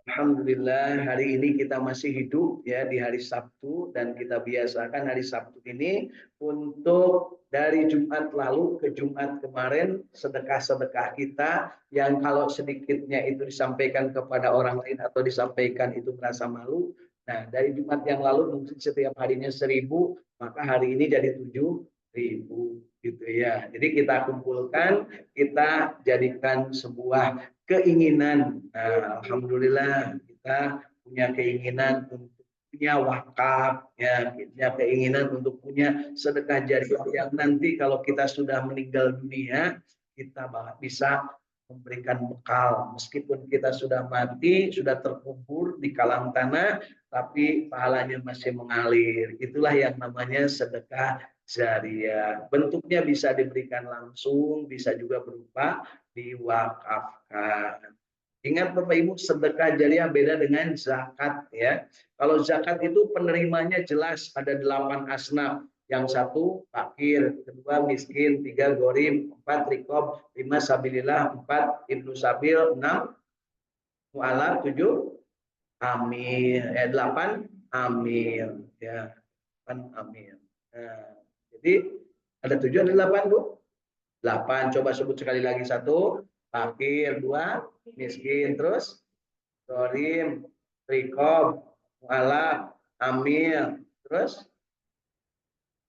Alhamdulillah hari ini kita masih hidup ya di hari Sabtu dan kita biasakan hari Sabtu ini untuk dari Jumat lalu ke Jumat kemarin sedekah-sedekah kita yang kalau sedikitnya itu disampaikan kepada orang lain atau disampaikan itu merasa malu. Nah dari Jumat yang lalu mungkin setiap harinya 1.000 maka hari ini jadi 7.000 gitu ya. Jadi kita kumpulkan, kita jadikan sebuah keinginan. Nah, alhamdulillah kita punya keinginan untuk punya wakaf, ya, punya keinginan untuk punya sedekah jariah yang nanti kalau kita sudah meninggal dunia kita bisa memberikan bekal meskipun kita sudah mati, sudah terkubur di kalang tanah, tapi pahalanya masih mengalir. Itulah yang namanya sedekah jariah. Bentuknya bisa diberikan langsung, bisa juga berupa diwakafkan. Ingat Bapak Ibu, sedekah jariah beda dengan zakat ya. Kalau zakat itu penerimanya jelas ada 8 asnaf. Yang satu fakir, kedua miskin, tiga gorim, empat rikob, lima sabilillah, empat ibnu sabil, enam mu'alaf, tujuh amil, delapan amil ya, delapan amil. Nah, jadi ada tujuh ada delapan Bu. 8. Coba sebut sekali lagi. 1, fakir. 2, miskin. Terus, dorim, rikob, mu'alaf, amil. Terus,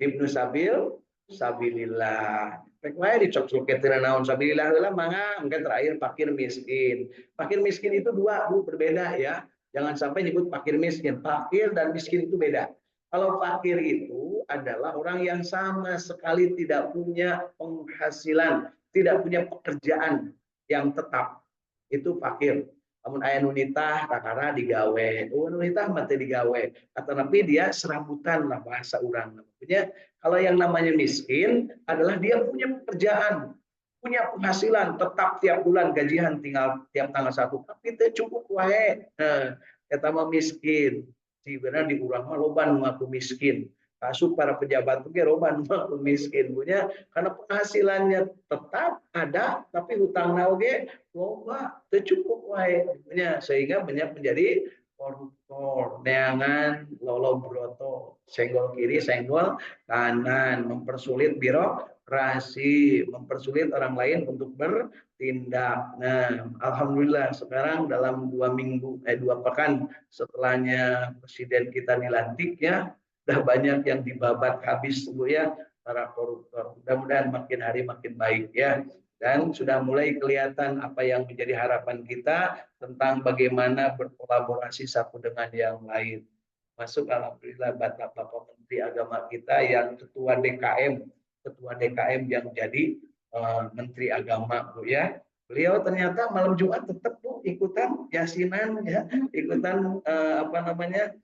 ibnu sabil, sabilillah. Pek wae dicok-coketin naon sabilillah heula mangga, mungkin terakhir fakir miskin. Fakir miskin itu dua, Bu, berbeda ya. Jangan sampai nyebut fakir miskin. Fakir dan miskin itu beda. Kalau fakir itu adalah orang yang sama sekali tidak punya penghasilan, tidak punya pekerjaan yang tetap. Itu fakir. Namun ayah nunitah kakara digawe, nunitah mati digawe, atau tapi dia serabutan lah bahasa orang. Namanya kalau yang namanya miskin adalah dia punya pekerjaan, punya penghasilan tetap tiap bulan gajian tinggal tiap tanggal 1, tapi itu cukup wae. Nah, kita mah miskin. Sebenarnya di urang mah loba nu ngaku miskin. Kasuk para pejabat itu loba nu ngaku miskin punya karena penghasilannya tetap ada tapi hutang oge loba teu cukup wae punya sehingga banyak menjadi koruptor, neangan, lolo broto, senggol kiri, senggol kanan, mempersulit birokrasi, mempersulit orang lain untuk bertindak. Nah, alhamdulillah sekarang dalam 2 pekan setelahnya presiden kita dilantik ya, udah banyak yang dibabat habis Bu ya para koruptor. Mudah-mudahan makin hari makin baik ya. Dan sudah mulai kelihatan apa yang menjadi harapan kita tentang bagaimana berkolaborasi satu dengan yang lain. Masuk alhamdulillah Bapak Menteri Agama kita yang ketua DKM yang jadi Menteri Agama Bu ya. Beliau ternyata malam Jumat tetap Bu ikutan yasinan ya, ikutan apa namanya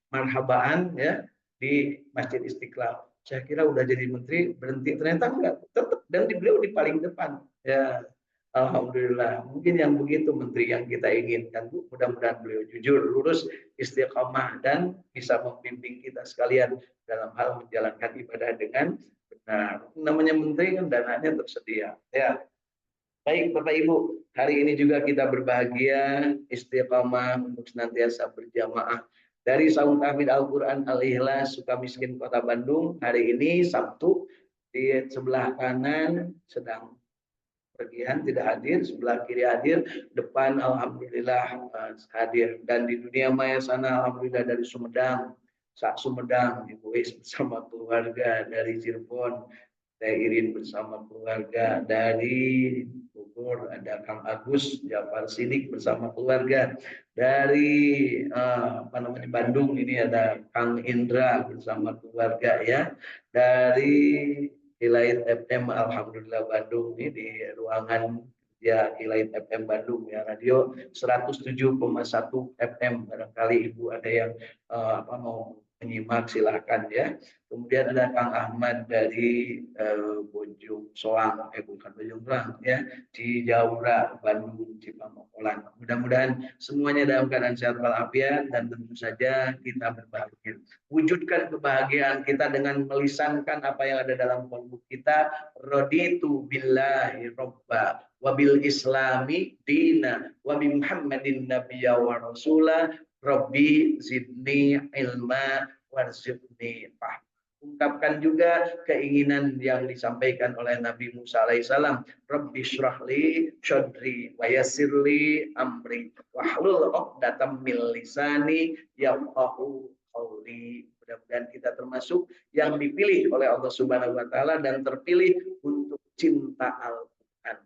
marhabaan ya di Masjid Istiqlal. Saya kira udah jadi menteri berhenti, ternyata enggak, tetap dan beliau di paling depan ya. Alhamdulillah, mungkin yang begitu menteri yang kita inginkan Bu. Mudah-mudahan beliau jujur, lurus, istiqomah dan bisa membimbing kita sekalian dalam hal menjalankan ibadah dengan benar. Namanya menteri kan dananya tersedia ya. Baik Bapak Ibu, hari ini juga kita berbahagia istiqamah untuk senantiasa berjamaah dari Saung Tahfidz Al-Quran Al-Ikhlas Sukamiskin Kota Bandung. Hari ini Sabtu di sebelah kanan sedang pergian tidak hadir, sebelah kiri hadir, depan alhamdulillah hadir, dan di dunia maya sana alhamdulillah dari Sumedang, Sumedang, Ibu Is bersama keluarga, dari Cirebon Teh Irin bersama keluarga, dari Bogor ada Kang Agus Jafar Sidik bersama keluarga, dari apa namanya Bandung ini ada Kang Indra bersama keluarga ya, dari Kilait FM Alhamdulillah Bandung ini di ruangan ya Kilait FM Bandung ya, radio 107,1 FM. Barangkali Ibu ada yang apa mau menyimak silakan ya. Kemudian ada Kang Ahmad dari Bojong Soang, bukan Bojong Soang ya, di Jaura, Bandung, Cipamokolan. Mudah-mudahan semuanya dalam keadaan sehat walafiat dan tentu saja kita berbahagia. Wujudkan kebahagiaan kita dengan melisankan apa yang ada dalam kalbu kita. Raditu billahi robba wa bil islami dina wa bi Muhammadin nabiyya wa rasula Rabbi zidni ilma warzuqni fahma. Ungkapkan juga keinginan yang disampaikan oleh Nabi Musa alaihissalam. Rabbi syrahli syadri wa yassirli amri wahlul 'uqdatam min lisani yafqahu qauli. Mudah-mudahan kita termasuk yang dipilih oleh Allah Subhanahu wa taala dan terpilih untuk cinta Al-Qur'an.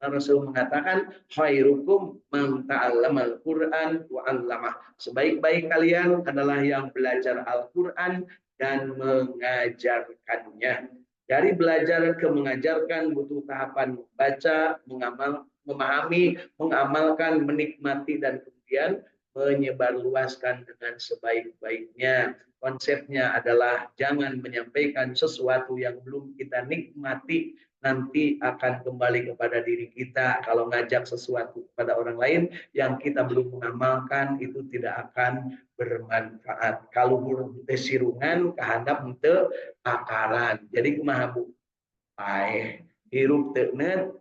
Rasul mengatakan khairukum man ta'allamal Qur'an wa 'allamah. Sebaik-baik kalian adalah yang belajar Al-Qur'an dan mengajarkannya. Dari belajar ke mengajarkan butuh tahapan membaca, memahami, mengamalkan, menikmati dan kemudian menyebarluaskan dengan sebaik-baiknya. Konsepnya adalah jangan menyampaikan sesuatu yang belum kita nikmati, nanti akan kembali kepada diri kita. Kalau ngajak sesuatu kepada orang lain yang kita belum mengamalkan, itu tidak akan bermanfaat. Kalau sirungan kehandap untuk akaran. Jadi kumaha Bu? Paeh hirup teu net.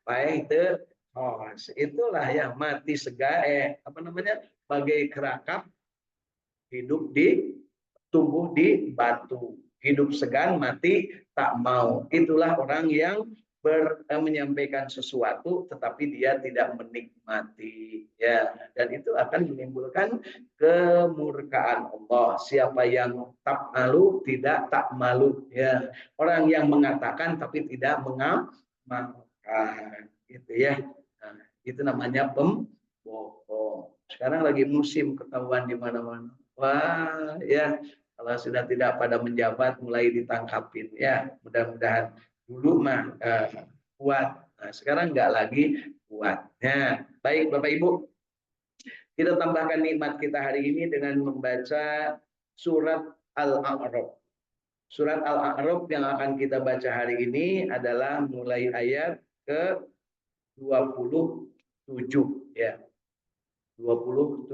Paeh teu hos. Itulah yang mati segae, apa namanya? Bagai kerakap hidup di tumbuh di batu. Hidup segan, mati tak mau. Itulah orang yang menyampaikan sesuatu tetapi dia tidak menikmati ya, dan itu akan menimbulkan kemurkaan Allah. Siapa yang tak malu tidak tak malu ya, orang yang mengatakan tapi tidak mengamalkan gitu ya. Nah, itu namanya pembohong. Sekarang lagi musim ketahuan di mana-mana. Wah ya, kalau sudah tidak pada menjabat mulai ditangkapin ya. Mudah-mudahan dulu mah kuat. Nah, sekarang nggak lagi kuat. Nah, baik Bapak Ibu, kita tambahkan nikmat kita hari ini dengan membaca surat Al-A'raf. Surat Al-A'raf yang akan kita baca hari ini adalah mulai ayat ke 27 ya. 27.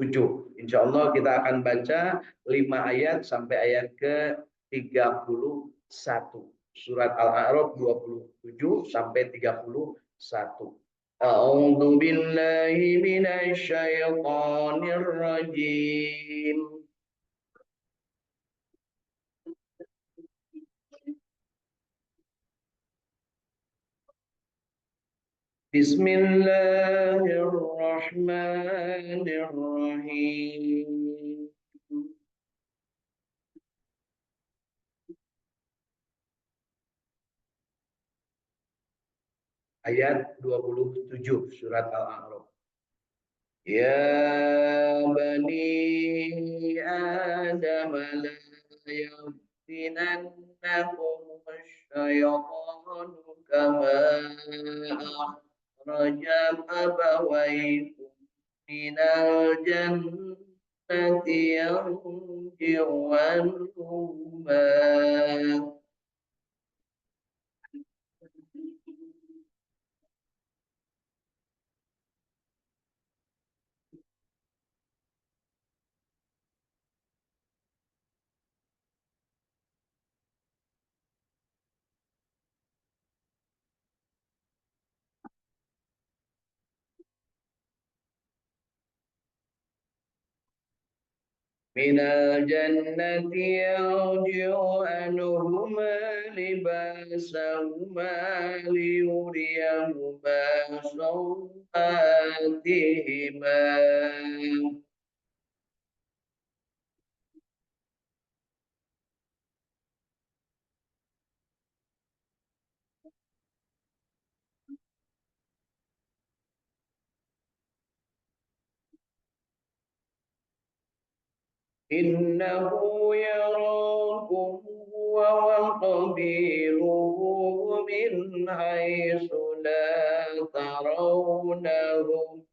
Insya Allah kita akan baca 5 ayat sampai ayat ke 31. Surat Al-A'raf 27 sampai 31. A'udzu billahi minasy syaithanir rajim. Bismillahirrahmanirrahim. Ayat 27 surat Al-A'raf. Ya bani Adam la yaftinannakum asy-syaitanu kama akhraja abawaykum minal jannati yanzi'u anhuma. Minal jannati yarji'u anhuma libasahuma liyuriyahuma sawatihima. Innahu yarakum huwa wa qabiluhu min haitsu la tarawnahum.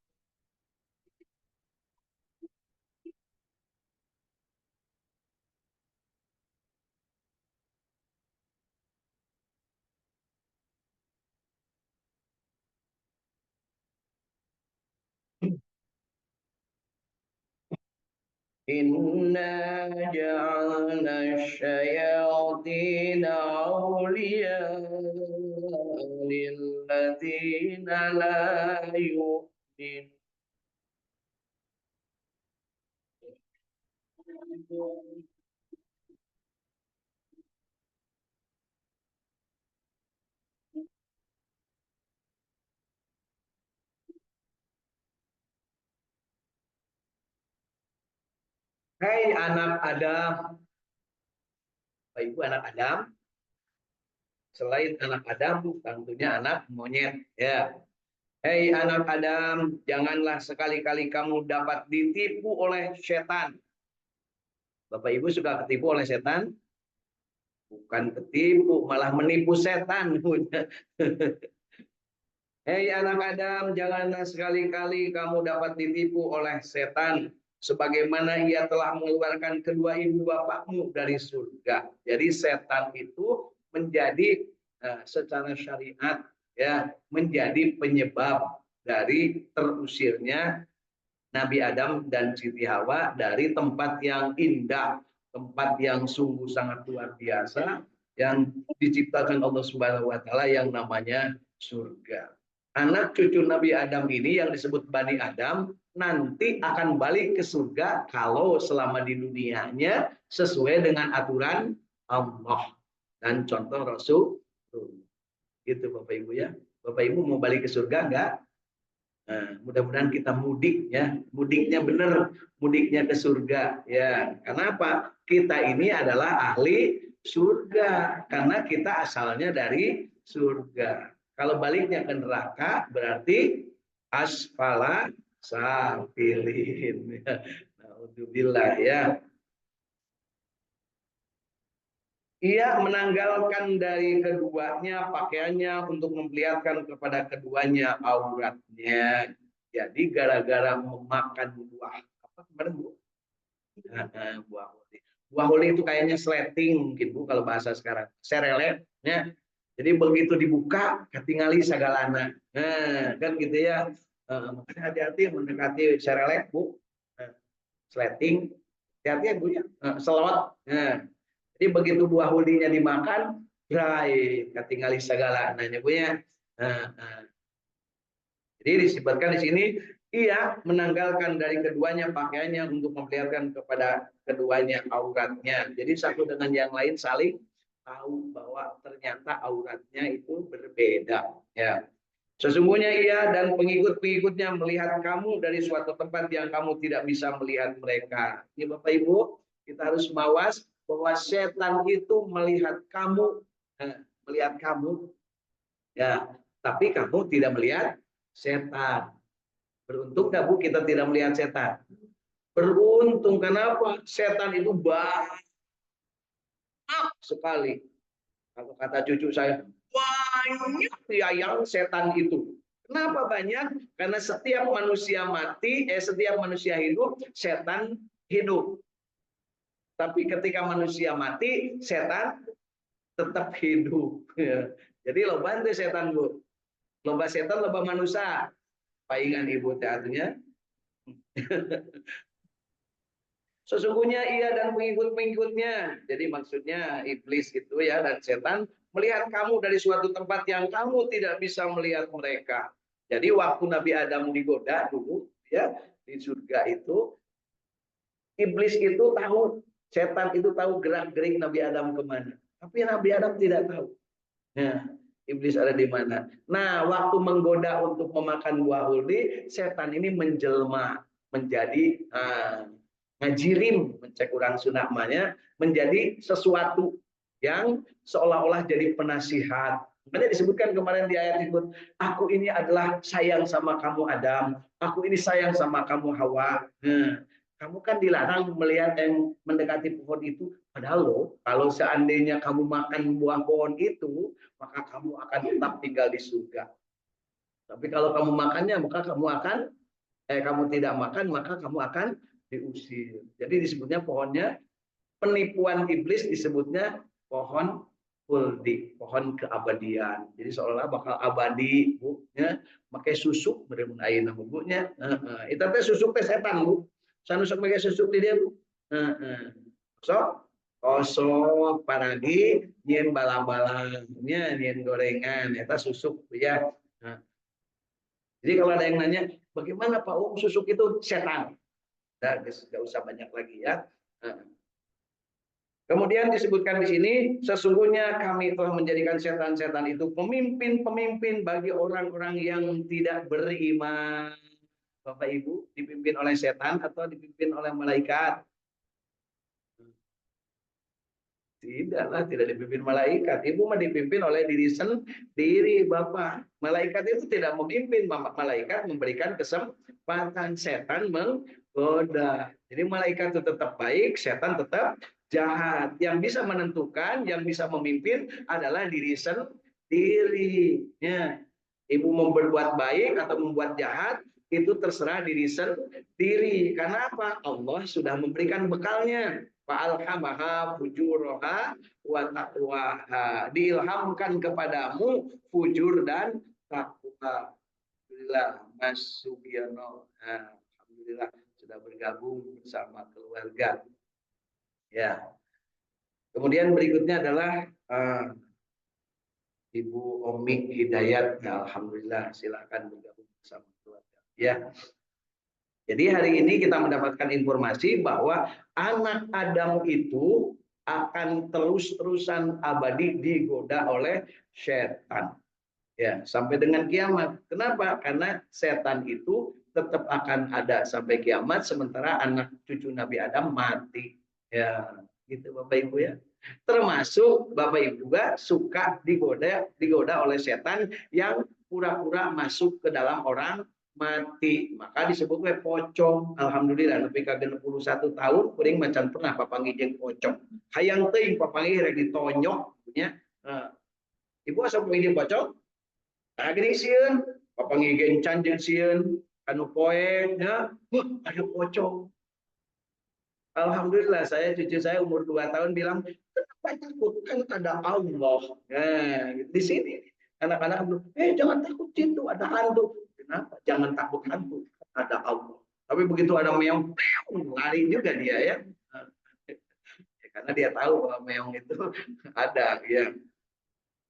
Inna ja'alna syayatina awliya lilladzina la yu'min. Hai anak Adam, Bapak Ibu anak Adam, selain anak Adam tentunya anak monyet ya. Hei anak Adam, janganlah sekali-kali kamu dapat ditipu oleh setan. Bapak Ibu suka ketipu oleh setan? Bukan ketipu, malah menipu setan. Hei anak Adam, janganlah sekali-kali kamu dapat ditipu oleh setan. Sebagaimana ia telah mengeluarkan kedua ibu bapakmu dari surga. Jadi setan itu menjadi secara syariat ya menjadi penyebab dari terusirnya Nabi Adam dan Siti Hawa dari tempat yang indah, tempat yang sungguh sangat luar biasa yang diciptakan Allah Subhanahu wa taala yang namanya surga. Anak cucu Nabi Adam ini yang disebut Bani Adam nanti akan balik ke surga kalau selama di dunianya sesuai dengan aturan Allah dan contoh Rasul. Gitu Bapak Ibu ya. Bapak Ibu mau balik ke surga enggak? Nah, mudah-mudahan kita mudik ya, mudiknya benar, mudiknya ke surga ya. Kenapa? Kita ini adalah ahli surga karena kita asalnya dari surga. Kalau baliknya ke neraka berarti asfala safilin. Naudzubillah ya. Ia menanggalkan dari keduanya pakaiannya untuk memperlihatkan kepada keduanya auratnya. Jadi gara-gara memakan buah apa kemarin Bu? Buah holi. Buah holi itu kayaknya sleting mungkin Bu kalau bahasa sekarang. Serelep ya. Jadi begitu dibuka ketinggali segalana. Nah, kan gitu ya. Makanya hati-hati mendekati serelep Bu. Sleting. Hati-hati ya Bu ya. Selot. Nah, jadi begitu buah hulinya dimakan, berai, ketinggali segala nanya punya. Jadi disebutkan di sini, ia menanggalkan dari keduanya pakaiannya untuk memperlihatkan kepada keduanya auratnya. Jadi satu dengan yang lain saling tahu bahwa ternyata auratnya itu berbeda. Ya. Sesungguhnya ia dan pengikut-pengikutnya melihat kamu dari suatu tempat yang kamu tidak bisa melihat mereka. Ini Bapak Ibu, kita harus mawas bahwa setan itu melihat kamu, ya, tapi kamu tidak melihat setan. Beruntung nggak Bu kita tidak melihat setan? Beruntung, kenapa? Setan itu banyak sekali. Kalau kata cucu saya, banyak yang setan itu. Kenapa banyak? Karena setiap manusia mati, setiap manusia hidup, setan hidup. Tapi ketika manusia mati, setan tetap hidup. Jadi loba itu setan Bu. Loba setan, loba manusia. Paingan ibu teaternya. Sesungguhnya ia dan pengikut-pengikutnya. Jadi maksudnya iblis itu ya dan setan melihat kamu dari suatu tempat yang kamu tidak bisa melihat mereka. Jadi waktu Nabi Adam digoda dulu ya di surga itu, iblis itu tahu, setan itu tahu gerak-gerik Nabi Adam kemana. Tapi Nabi Adam tidak tahu. Nah, iblis ada di mana. Nah, waktu menggoda untuk memakan buah huldi, setan ini menjelma menjadi ngajirim, mencek orang sunamanya, menjadi sesuatu yang seolah-olah jadi penasihat. Makanya disebutkan kemarin di ayat itu, aku ini adalah sayang sama kamu Adam, aku ini sayang sama kamu Hawa. Kamu kan dilarang melihat yang mendekati pohon itu, padahal loh, kalau seandainya kamu makan buah pohon itu, maka kamu akan tetap tinggal di surga. Tapi kalau kamu makannya, maka kamu tidak makan, maka kamu akan diusir. Jadi disebutnya pohonnya, penipuan iblis disebutnya pohon khuldi, pohon keabadian. Jadi seolah-olah bakal abadi, Bu, ya. Pakai susuk benar-benar nama bunya. Itu teh susuk teh setan, Bu. Sanusuk make susuk di dia Bu. So kosong paragi nyen bala-balanya nyen gorengan eta susuk ya. Nah, jadi kalau ada yang nanya bagaimana Pak susuk itu setan. Nah, nggak usah banyak lagi ya. Nah, kemudian disebutkan di sini, sesungguhnya kami telah menjadikan setan-setan itu pemimpin-pemimpin bagi orang-orang yang tidak beriman. Bapak Ibu, dipimpin oleh setan atau dipimpin oleh malaikat? Tidaklah, tidak dipimpin malaikat. Ibu mah dipimpin oleh diri sendiri, Bapak. Malaikat itu tidak memimpin, malaikat memberikan kesempatan, setan menggoda. Jadi malaikat itu tetap baik, setan tetap jahat. Yang bisa menentukan, yang bisa memimpin adalah diri sendiri. Ya. Ibu mau berbuat baik atau membuat jahat, itu terserah diri sendiri. Karena apa? Allah sudah memberikan bekalnya. Fa'alhamaha fujuraha wa taqwaha. Diilhamkan kepadamu fujur dan takwa. Alhamdulillah Mas Sugiono. Alhamdulillah sudah bergabung bersama keluarga. Ya. Kemudian berikutnya adalah Ibu Omi Hidayat. Ya, alhamdulillah silakan bergabung bersama keluarga. Ya. Jadi hari ini kita mendapatkan informasi bahwa anak Adam itu akan terus-terusan abadi digoda oleh setan. Ya, sampai dengan kiamat. Kenapa? Karena setan itu tetap akan ada sampai kiamat sementara anak cucu Nabi Adam mati. Ya, gitu Bapak Ibu ya. Termasuk Bapak Ibu juga suka digoda oleh setan yang pura-pura masuk ke dalam orang mati, maka disebut pocong. Alhamdulillah lebih ke 61 tahun kuring macan pernah papangi jeung pocong hayang teuing papangi rek ditonyok punya. Ibu asa papangi pocong gini sieun papangi gencan jeung sieun anu poe nya ada pocong. Alhamdulillah cucu saya umur 2 tahun bilang kenapa takut kan ada Allah. Nah di sini anak-anak jangan takut itu ada hantu. Kenapa? Jangan takut hantu, ada Allah. Tapi begitu ada meong, lari juga dia ya. Karena dia tahu bahwa meong itu ada ya.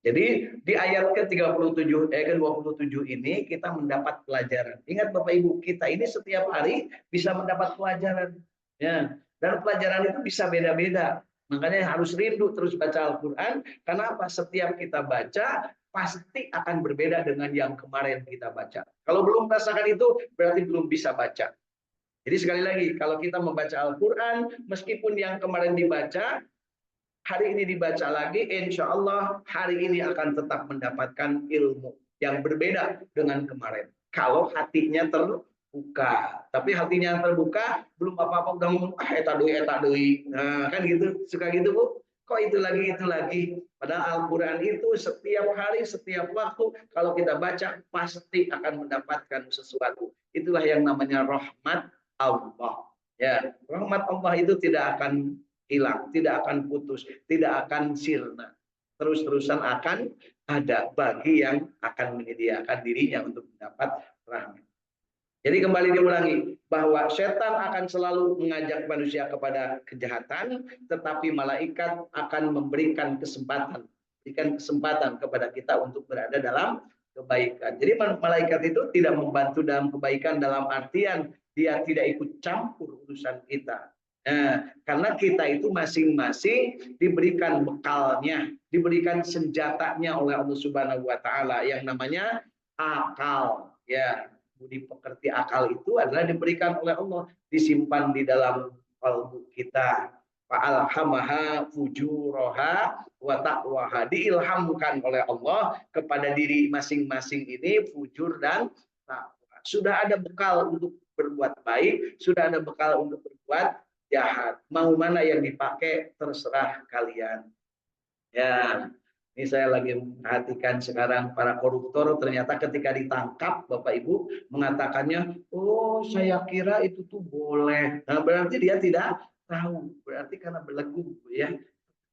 Jadi di ayat ke-37 ke-27 ini kita mendapat pelajaran. Ingat Bapak Ibu, kita ini setiap hari bisa mendapat pelajaran. Ya. Dan pelajaran itu bisa beda-beda. Makanya harus rindu terus baca Al-Qur'an karena apa? Setiap kita baca pasti akan berbeda dengan yang kemarin kita baca. Kalau belum merasakan itu, berarti belum bisa baca. Jadi sekali lagi, kalau kita membaca Al-Quran, meskipun yang kemarin dibaca, hari ini dibaca lagi, insya Allah hari ini akan tetap mendapatkan ilmu yang berbeda dengan kemarin. Kalau hatinya terbuka. Tapi hatinya terbuka, belum apa-apa udah ngomong, eta deui. Nah, kan gitu, suka gitu Bu. Kok itu lagi. Padahal Al-Quran itu setiap hari, setiap waktu, kalau kita baca, pasti akan mendapatkan sesuatu. Itulah yang namanya rahmat Allah. Ya, rahmat Allah itu tidak akan hilang, tidak akan putus, tidak akan sirna. Terus-terusan akan ada bagi yang akan menyediakan dirinya untuk mendapat rahmat. Jadi kembali diulangi bahwa setan akan selalu mengajak manusia kepada kejahatan, tetapi malaikat akan memberikan kesempatan kepada kita untuk berada dalam kebaikan. Jadi malaikat itu tidak membantu dalam kebaikan dalam artian dia tidak ikut campur urusan kita. Nah, karena kita itu masing-masing diberikan bekalnya, diberikan senjatanya oleh Allah Subhanahu wa taala yang namanya akal, ya. Budi pekerti akal itu adalah diberikan oleh Allah, disimpan di dalam kalbu kita. Fa'alhamaha fujuraha wa taqwaha, diilhamkan oleh Allah kepada diri masing-masing ini fujur dan takwa. Sudah ada bekal untuk berbuat baik, sudah ada bekal untuk berbuat jahat. Mau mana yang dipakai terserah kalian. Ya. Ini saya lagi memperhatikan sekarang para koruptor ternyata ketika ditangkap Bapak Ibu mengatakannya, oh saya kira itu tuh boleh. Nah berarti dia tidak tahu, berarti karena belenggu ya.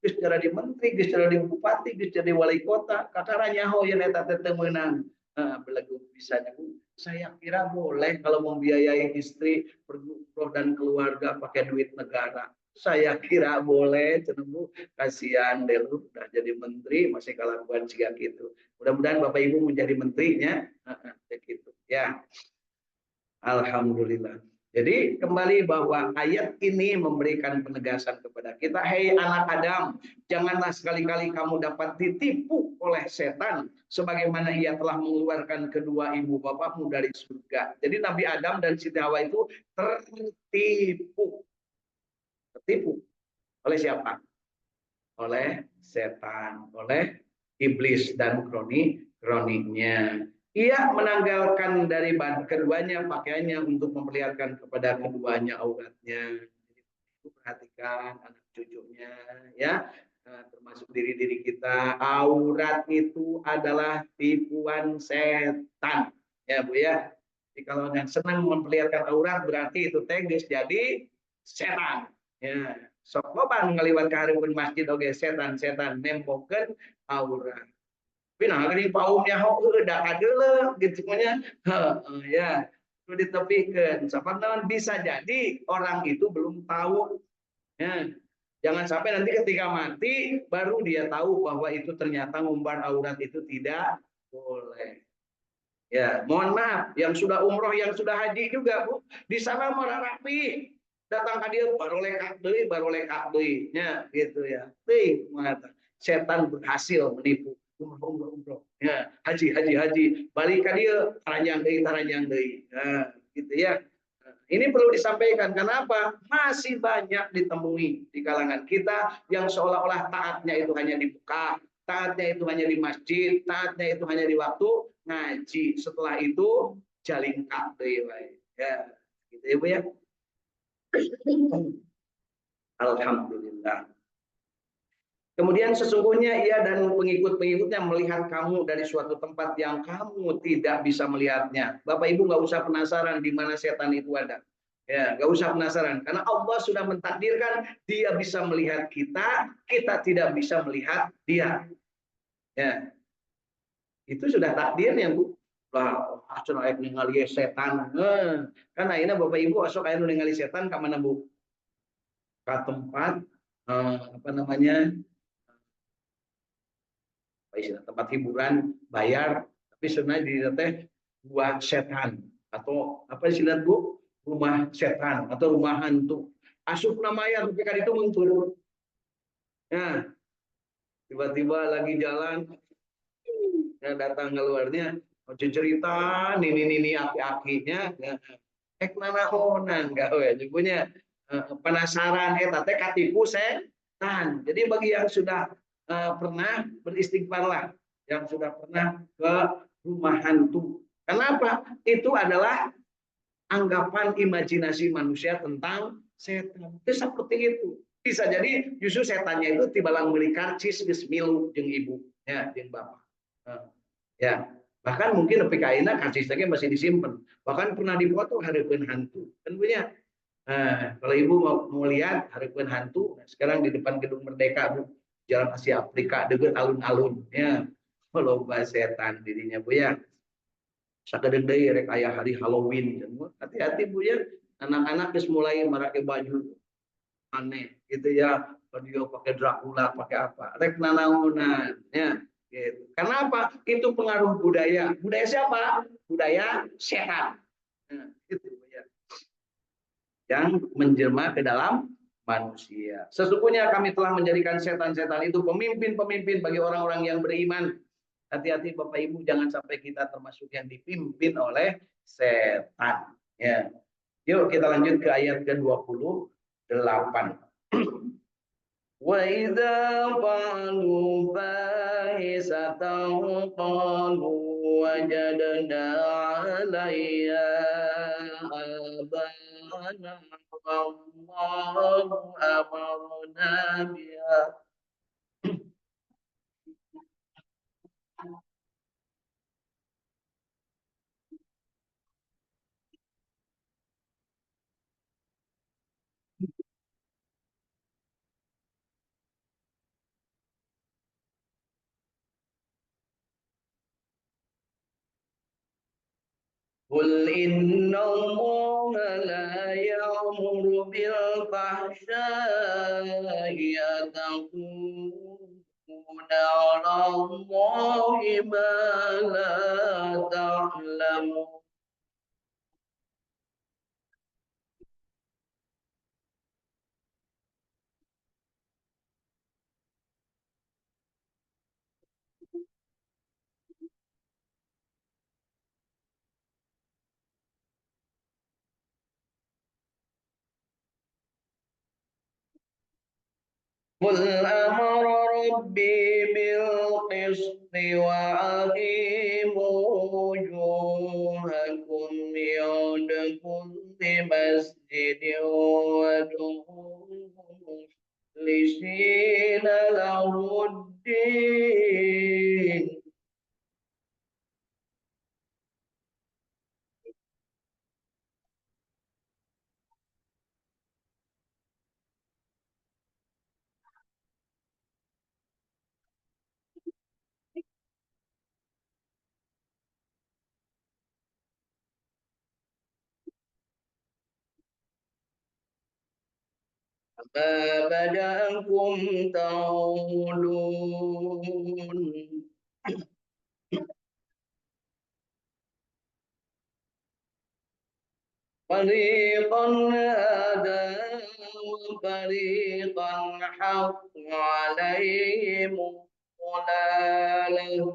Geus jadi menteri, geus jadi bupati, geus jadi wali kota, kakaranya ho yang eta teh menang. belenggu bisa juga. Saya kira boleh kalau membiayai istri, berumroh dan keluarga pakai duit negara. Saya kira boleh, cenemu kasihan deh lu udah jadi menteri masih kelakuan jika gitu. Mudah-mudahan Bapak Ibu menjadi menterinya, gitu ya. Alhamdulillah. Jadi kembali bahwa ayat ini memberikan penegasan kepada kita, hei anak Adam, janganlah sekali-kali kamu dapat ditipu oleh setan, sebagaimana ia telah mengeluarkan kedua ibu bapakmu dari surga. Jadi Nabi Adam dan Siti Hawa itu tertipu. Tertipu oleh siapa? Oleh setan, oleh iblis dan kroni-kroninya. Ia menanggalkan dari keduanya pakaiannya untuk memperlihatkan kepada keduanya auratnya. Jadi, perhatikan anak cucunya, ya, termasuk diri-diri kita. Aurat itu adalah tipuan setan, ya Bu ya. Jadi kalau yang senang memperlihatkan aurat berarti itu teknis jadi setan. Ya, sok loban ngaliwat ka hareupeun masjid oge setan-setan nembokeun aurat. Tapi nah geuning paumnya da kadeuleuh gitu nya. Ya, perlu ditepikeun. Sabab bisa jadi orang itu belum tahu. Ya. Jangan sampai nanti ketika mati baru dia tahu bahwa itu ternyata ngumbar aurat itu tidak boleh. Ya, mohon maaf yang sudah umroh, yang sudah haji juga, Bu. Di sana marah rapi. Datang ke dia baru lekak deui nya gitu ya. Teuing mata. Setan berhasil menipu umroh. Ya, haji. Balik ke dia taranjang deui. Nah, gitu ya. Ini perlu disampaikan. Kenapa? Masih banyak ditemui di kalangan kita yang seolah-olah taatnya itu hanya di Mekah, taatnya itu hanya di masjid, taatnya itu hanya di waktu ngaji. Setelah itu jalin kabeh wae. Ya, gitu ya Bu ya. Alhamdulillah. Kemudian sesungguhnya ia dan pengikut-pengikutnya melihat kamu dari suatu tempat yang kamu tidak bisa melihatnya. Bapak Ibu nggak usah penasaran di mana setan itu ada. Ya, nggak usah penasaran karena Allah sudah mentakdirkan dia bisa melihat kita, kita tidak bisa melihat dia. Ya, itu sudah takdirnya Bu. Lah, asuh aya ningali setan. Kan ayeuna Bapak Ibu asok aya nu ningali setan ka mana Bu? Ka tempat apa namanya? Tempat hiburan bayar tapi sebenarnya di teh buah setan atau apa istilah Bu, rumah setan atau rumah hantu asup namanya tapi kan itu muncul nah tiba-tiba lagi jalan ya datang keluarnya cerita ini aki-akinya ya nanaonan gawe punya penasaran teh katipu setan. Jadi bagi yang sudah pernah beristighfarlah, yang sudah pernah ke rumah hantu. Kenapa? Itu adalah anggapan imajinasi manusia tentang setan. Itu seperti itu. Bisa jadi justru setannya itu tibalang meuli karcis geus milu jeung ibu, ya, jeung bapak. Ya, bahkan mungkin nepi ka ayeuna karcis teh masih disimpan. Bahkan pernah dipoto hareupeun hantu. Kan punya. Nah, kalau ibu mau lihat hareupeun hantu, nah, sekarang di depan gedung Merdeka, Bu, Jalan Asia Afrika, deket alun-alun, ya, loba setan dirinya, Bu ya. Sakadeng deui rek aya hari Halloween, hati-hati Bu ya, anak-anak geus mulai make baju aneh, gitu ya, dia pakai Dracula, pakai apa, rek nanaonan, ya. Gitu. Karena apa? Itu pengaruh budaya. Budaya siapa? Budaya setan. Nah, itu ya. Yang menjelma ke dalam manusia. Sesungguhnya kami telah menjadikan setan-setan itu pemimpin-pemimpin bagi orang-orang yang beriman. Hati-hati Bapak Ibu, jangan sampai kita termasuk yang dipimpin oleh setan. Ya. Yuk kita lanjut ke ayat ke-28. وَإِذَا فَعَلُوا فَاحِشَةً قَالُوا وَجَدْنَا عَلَيْهَا آبَاءَنَا وَاللَّهُ أَمَرَنَا بِهَا Qul inna Allah la ya'muru bil fahsya'i yataquna 'ala Allahi ma la ta'lamun. قل أمر ربي بالقسط وأقيموا وجوهكم عند كل مسجد وادعوه مخلصين له الدين. ما بدأكم تعودون فريقا هدى وفريقا حق عليهم الضلالة.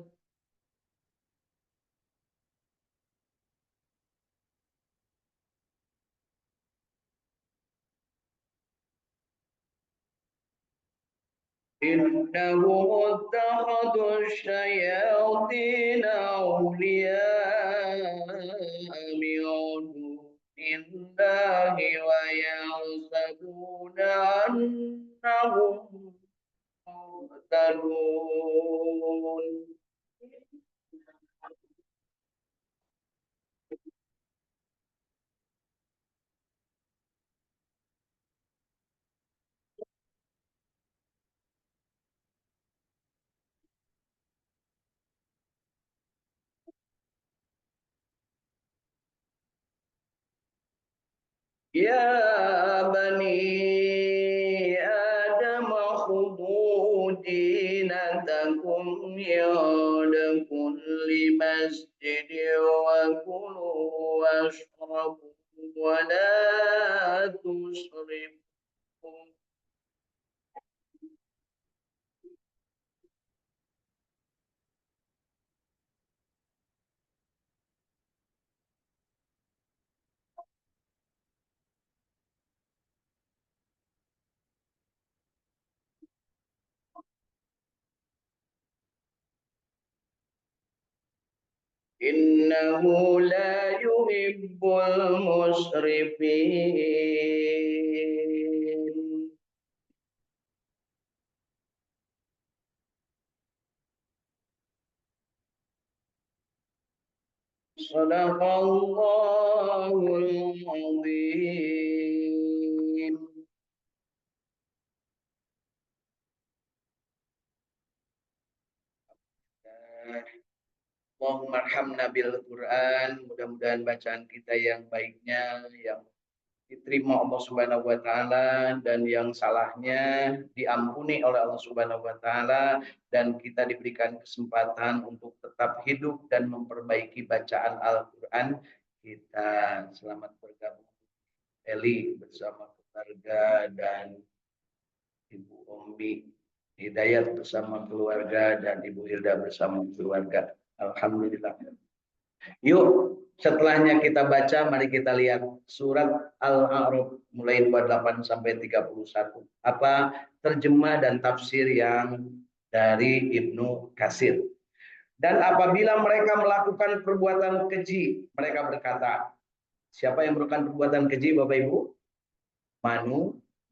إنهم اتخذوا الشياطين أولياء من دون الله ويحسبون أنهم مهتدون. يا بني آدم خذوا زينتكم عند كل مسجد وكلوا واشربوا ولا تسرفوا. إنه لا يحب المسرفين. صدق الله العظيم. Allahumma arhamna bil Quran. Mudah-mudahan bacaan kita yang baiknya yang diterima Allah Subhanahu wa taala dan yang salahnya diampuni oleh Allah Subhanahu wa taala dan kita diberikan kesempatan untuk tetap hidup dan memperbaiki bacaan Al-Qur'an. Kita selamat bergabung Eli bersama keluarga dan Ibu Ombi Hidayat bersama keluarga dan Ibu Hilda bersama keluarga. Alhamdulillah. Yuk, setelahnya kita baca, mari kita lihat surat Al-A'raf mulai 28 sampai 31. Apa terjemah dan tafsir yang dari Ibnu Katsir. Dan apabila mereka melakukan perbuatan keji, mereka berkata, siapa yang melakukan perbuatan keji, Bapak Ibu?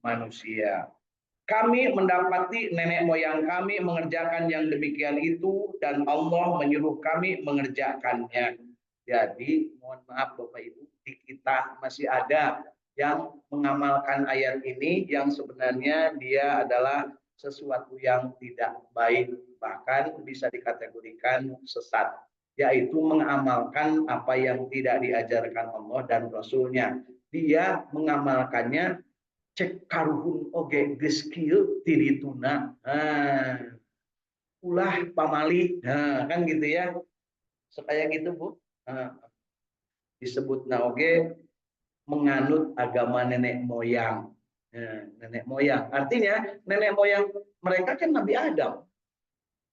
Manusia. Kami mendapati nenek moyang kami mengerjakan yang demikian itu dan Allah menyuruh kami mengerjakannya. Jadi mohon maaf Bapak Ibu, di kita masih ada yang mengamalkan ayat ini yang sebenarnya dia adalah sesuatu yang tidak baik, bahkan bisa dikategorikan sesat. yaitu mengamalkan apa yang tidak diajarkan Allah dan Rasulnya. Dia mengamalkannya cek karuhun oge geskieu tidituna. Ulah pamali. Kan gitu ya. Supaya gitu, Bu. Disebut oge menganut agama nenek moyang. Nenek moyang. Artinya nenek moyang mereka kan Nabi Adam.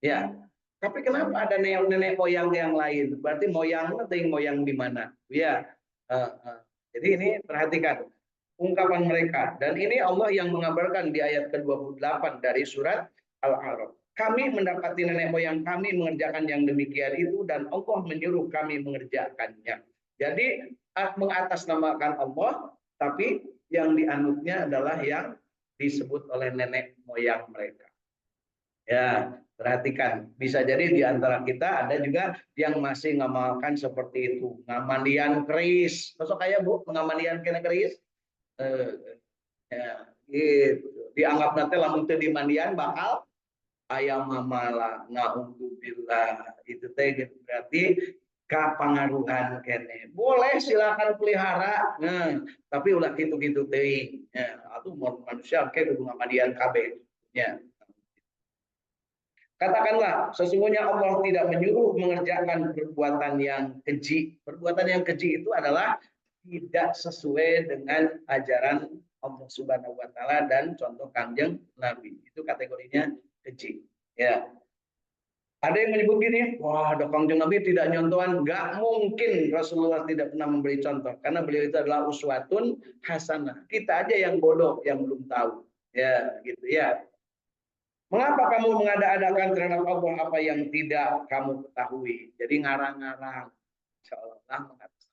Ya. Tapi kenapa ada nenek moyang yang lain? Berarti moyangnya moyang di mana? Ya. Jadi ini perhatikan ungkapan mereka. Dan ini Allah yang mengabarkan di ayat ke-28 dari surat Al-A'raf. Kami mendapati nenek moyang kami mengerjakan yang demikian itu dan Allah menyuruh kami mengerjakannya. Jadi mengatasnamakan Allah, tapi yang dianutnya adalah yang disebut oleh nenek moyang mereka. Ya, perhatikan. Bisa jadi di antara kita ada juga yang masih ngamalkan seperti itu. Ngamandian keris. Masuk kayak Bu, mengamandian kena keris? Ya, gitu. Dianggap nanti lamun teu dimandian bakal ayam mamala naudzubillah itu teh gitu. Berarti kapangaruhan kene boleh silakan pelihara tapi ulah gitu-gitu teuing ya atuh manusia ke kudu ngamandian kabeh ya. Katakanlah sesungguhnya Allah tidak menyuruh mengerjakan perbuatan yang keji. Perbuatan yang keji itu adalah tidak sesuai dengan ajaran Allah Subhanahu wa taala dan contoh Kanjeng Nabi. Itu kategorinya keji. Ya. Ada yang menyebut gini, wah, Kanjeng Nabi tidak nyontohan. Enggak mungkin Rasulullah tidak pernah memberi contoh karena beliau itu adalah uswatun hasanah. Kita aja yang bodoh yang belum tahu. Ya, gitu ya. Mengapa kamu mengada-adakan terhadap Allah apa yang tidak kamu ketahui? Jadi ngarang-ngarang seolah-olah mengatas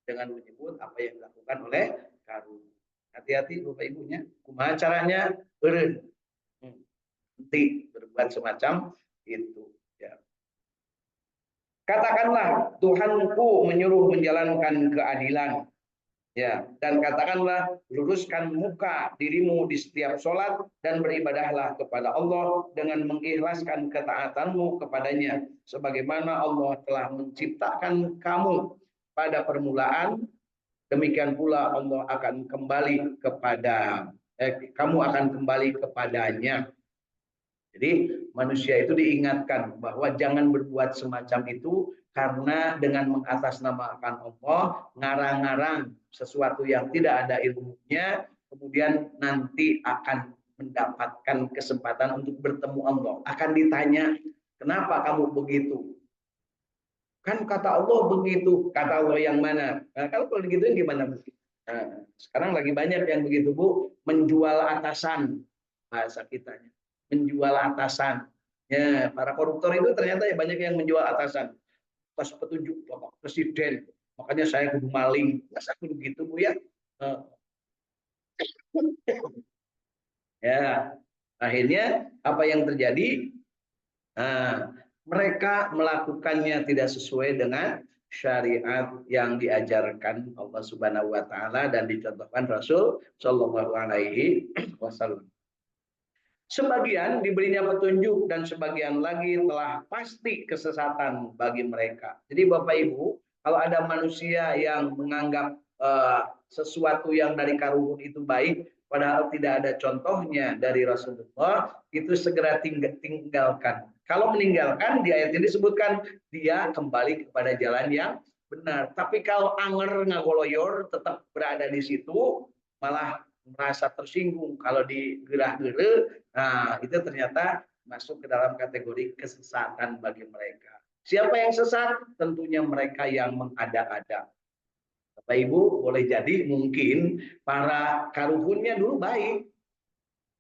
dengan menyebut apa yang dilakukan oleh Karun. Hati-hati Bapak Ibunya. Kumaha caranya? Eureun. Nanti berbuat semacam itu. Ya. Katakanlah Tuhanku menyuruh menjalankan keadilan. Ya, dan katakanlah luruskan muka dirimu di setiap sholat dan beribadahlah kepada Allah dengan mengikhlaskan ketaatanmu kepadanya sebagaimana Allah telah menciptakan kamu pada permulaan, demikian pula Allah akan kembali kepada kamu akan kembali kepadanya. Jadi manusia itu diingatkan bahwa jangan berbuat semacam itu karena dengan mengatasnamakan Allah, ngarang-ngarang sesuatu yang tidak ada ilmunya, kemudian nanti akan mendapatkan kesempatan untuk bertemu Allah. Akan ditanya, kenapa kamu begitu? Kan kata Allah begitu, kata Allah yang mana? Nah, kalau begitu gimana? Nah, sekarang lagi banyak yang begitu Bu, menjual atasan bahasa kitanya. Menjual atasan. Ya, para koruptor itu ternyata ya banyak yang menjual atasan. Atas petunjuk Bapak Presiden. Makanya saya kudu maling. Masa kudu gitu Bu ya? Ya, akhirnya apa yang terjadi? Nah, mereka melakukannya tidak sesuai dengan syariat yang diajarkan Allah Subhanahu wa taala dan dicontohkan Rasul Shallallahu alaihi wasallam. Sebagian diberinya petunjuk dan sebagian lagi telah pasti kesesatan bagi mereka. Jadi Bapak Ibu, kalau ada manusia yang menganggap sesuatu yang dari karungun itu baik, padahal tidak ada contohnya dari Rasulullah, itu segera tinggalkan. Kalau meninggalkan, di ayat ini disebutkan dia kembali kepada jalan yang benar. Tapi kalau anger ngagoloyor tetap berada di situ, malah merasa tersinggung kalau digerah-gerah. Nah, itu ternyata masuk ke dalam kategori kesesatan bagi mereka. Siapa yang sesat? Tentunya mereka yang mengada-ada. Bapak Ibu, boleh jadi mungkin para karuhunnya dulu baik.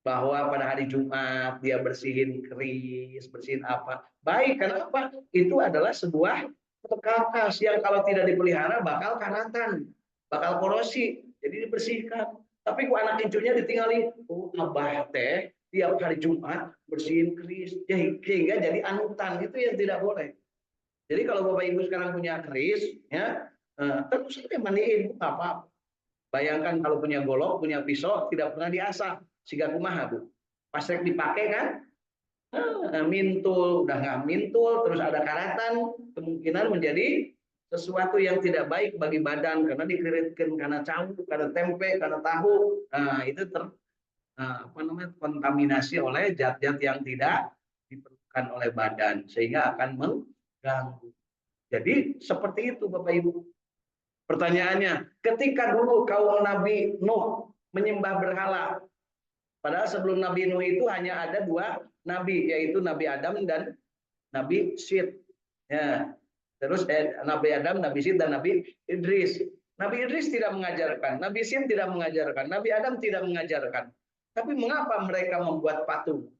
Bahwa pada hari Jumat dia bersihin keris, bersihin apa. Baik, kenapa? Itu adalah sebuah perkakas yang kalau tidak dipelihara bakal karatan, bakal korosi. Jadi dibersihkan. Tapi kok anak incunya ditinggalin, oh abah teh tiap hari Jumat bersihin keris, ya, sehingga jadi anutan, itu yang tidak boleh. Jadi kalau Bapak Ibu sekarang punya keris, ya terus saja mandiin, apa? Bayangkan kalau punya golok, punya pisau, tidak pernah diasah, sehingga kumaha Bu. Pas dipakai kan, Mintul, udah nggak mintul, terus ada karatan, kemungkinan menjadi sesuatu yang tidak baik bagi badan karena dikeritkan karena campur, karena tempe, karena tahu. Nah, itu apa namanya, kontaminasi oleh zat-zat yang tidak diperlukan oleh badan sehingga akan mengganggu. Jadi seperti itu Bapak Ibu. Pertanyaannya, ketika dulu kaum Nabi Nuh menyembah berhala, padahal sebelum Nabi Nuh itu hanya ada dua nabi, yaitu Nabi Adam dan Nabi Syed. Ya. Terus Nabi Adam, Nabi Syed, dan Nabi Idris. Nabi Idris tidak mengajarkan, Nabi Syed tidak mengajarkan, Nabi Adam tidak mengajarkan. Tapi mengapa mereka membuat patung?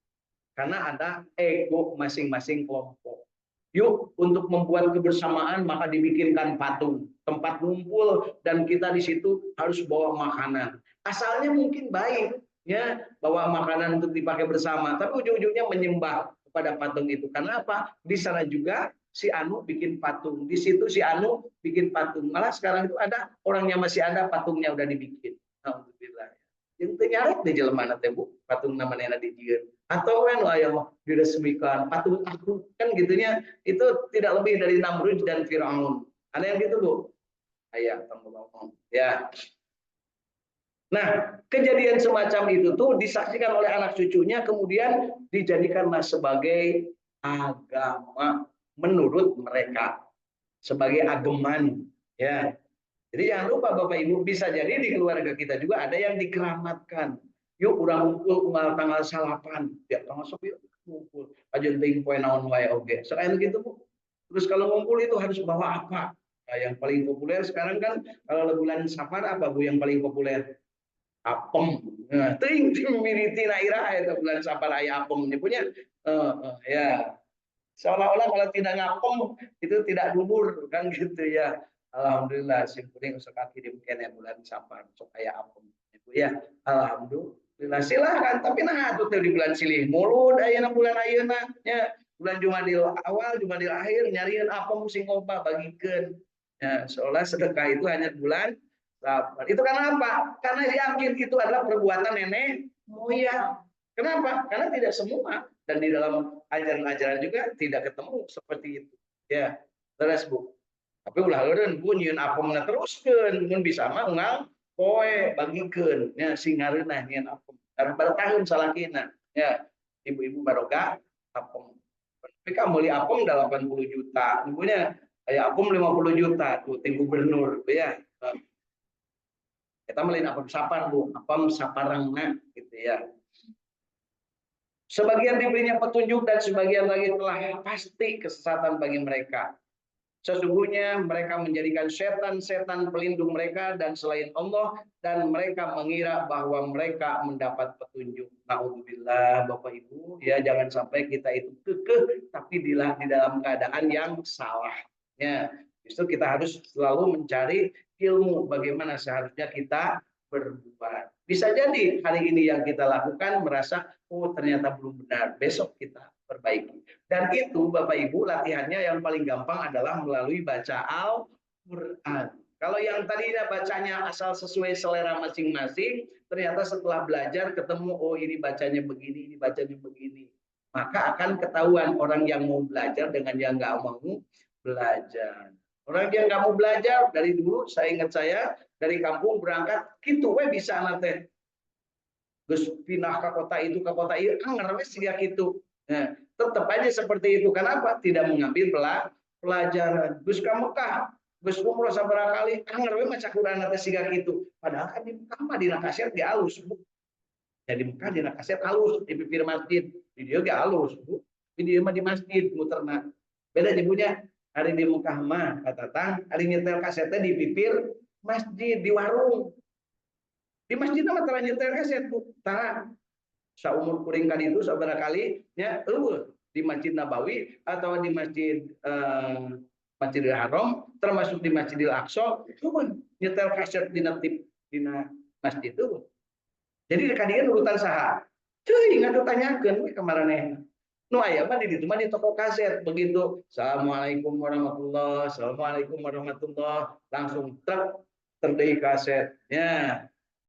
Karena ada ego masing-masing kelompok. Yuk, untuk membuat kebersamaan maka dibikinkan patung, tempat ngumpul, dan kita di situ harus bawa makanan. Asalnya mungkin baik, ya, bawa makanan untuk dipakai bersama, tapi ujung-ujungnya menyembah kepada patung itu. Karena apa? Di sana juga si Anu bikin patung, di situ si Anu bikin patung. Malah sekarang itu ada orangnya masih ada, patungnya udah dibikin. Alhamdulillah. Yang ternyata di jelema teh Bu, patung namanya dijieun. Atau kan aya diresmikan patung aku kan gitunya, itu tidak lebih dari Namrud dan Firaun. Ada yang gitu Bu? Ayah, ya. Nah, kejadian semacam itu tuh disaksikan oleh anak cucunya, kemudian dijadikanlah sebagai agama menurut mereka, sebagai ageman, ya. Jadi jangan lupa Bapak Ibu, bisa jadi di keluarga kita juga ada yang dikeramatkan. Yuk urang ngumpul tanggal 8, tiap tanggal 9 ngumpul. Ajeun teuing poe naon wae oge. Selain gitu Bu. Terus kalau ngumpul itu harus bawa apa? Nah, yang paling populer sekarang kan kalau bulan Safar apa Bu yang paling populer? Apem. Nah, teuing miriti na ira eta bulan Safar aya apem nyebutnya. Ya. Seolah-olah kalau tidak ngapem itu tidak gugur kan gitu ya. Alhamdulillah simpuling sekali di kene bulan Safar sok aya apem itu ya. Alhamdulillah silahkan, tapi nah atuh di bulan silih mulut ayeuna bulan ayeuna nya, bulan Jumadil awal Jumadil akhir nyariin apem sing loba bagikeun. Ya, seolah sedekah itu hanya bulan Safar. Itu karena apa? Karena yakin itu adalah perbuatan nenek moyang. Kenapa? Karena tidak semua, dan di dalam ajaran-ajaran juga tidak ketemu seperti itu. Ya, terus Bu. Tapi ulah eureun Bu nyieun apemna teruskeun, mun bisa mah unggal poe bagikeun. Ya sing ngareunah nyieun apem. Karena tahun salakina. Ya, ibu-ibu barokah apem. Mereka beli apem 80 juta. Ibunya aya apem 50 juta tuh tim gubernur ya. Kita melin apem sapar Bu, apem saparangna gitu ya. Sebagian diberinya petunjuk dan sebagian lagi telah pasti kesesatan bagi mereka. Sesungguhnya mereka menjadikan setan-setan pelindung mereka dan selain Allah, dan mereka mengira bahwa mereka mendapat petunjuk. Nauzubillah Bapak Ibu, ya jangan sampai kita itu kekeh tapi di dalam keadaan yang salah. Ya, justru kita harus selalu mencari ilmu bagaimana seharusnya kita berbuat. Bisa jadi hari ini yang kita lakukan merasa oh ternyata belum benar, besok kita perbaiki. Dan itu Bapak Ibu latihannya yang paling gampang adalah melalui baca Al-Quran. Kalau yang tadinya bacanya asal sesuai selera masing-masing, ternyata setelah belajar ketemu oh ini bacanya begini, ini bacanya begini. Maka akan ketahuan orang yang mau belajar dengan yang nggak mau belajar. Orang yang nggak mau belajar dari dulu, saya ingat saya dari kampung berangkat, gitu we bisa nanti. Gus pindah ke kota itu ke kota itu, anger wes siga gitu. Nah, tetap aja seperti itu. Kenapa? Tidak mengambil pelajaran. Gus ka Mekah, Gus umroh sabaraha kali, anger we maca Quran teh siga gitu. Padahal kan di Mekah mah dina kaset ge alus, Bu. Ya di Mekah dina kaset alus, di pipir masjid. Video ge alus, Bu. Video mah di masjid muterna. Beda nyebutnya hari di Mekah mah kata tang, hari nyetel kasetnya di pipir masjid di warung. Di masjid mah tara nyetel kaset Bu. Tara saumur kuring kali itu saudara kali nya di Masjid Nabawi atau di Masjidil Haram termasuk di Masjidil Aqsa nyetel kaset dina masjid itu. Jadi kadieu urutan saha? Cuy ngadu tanyakeun we kemaraneh. Nu aya mah di ditu mah di toko kaset begitu. Assalamualaikum warahmatullahi, assalamualaikum warahmatullahi, langsung truk terdeui kaset. Ya,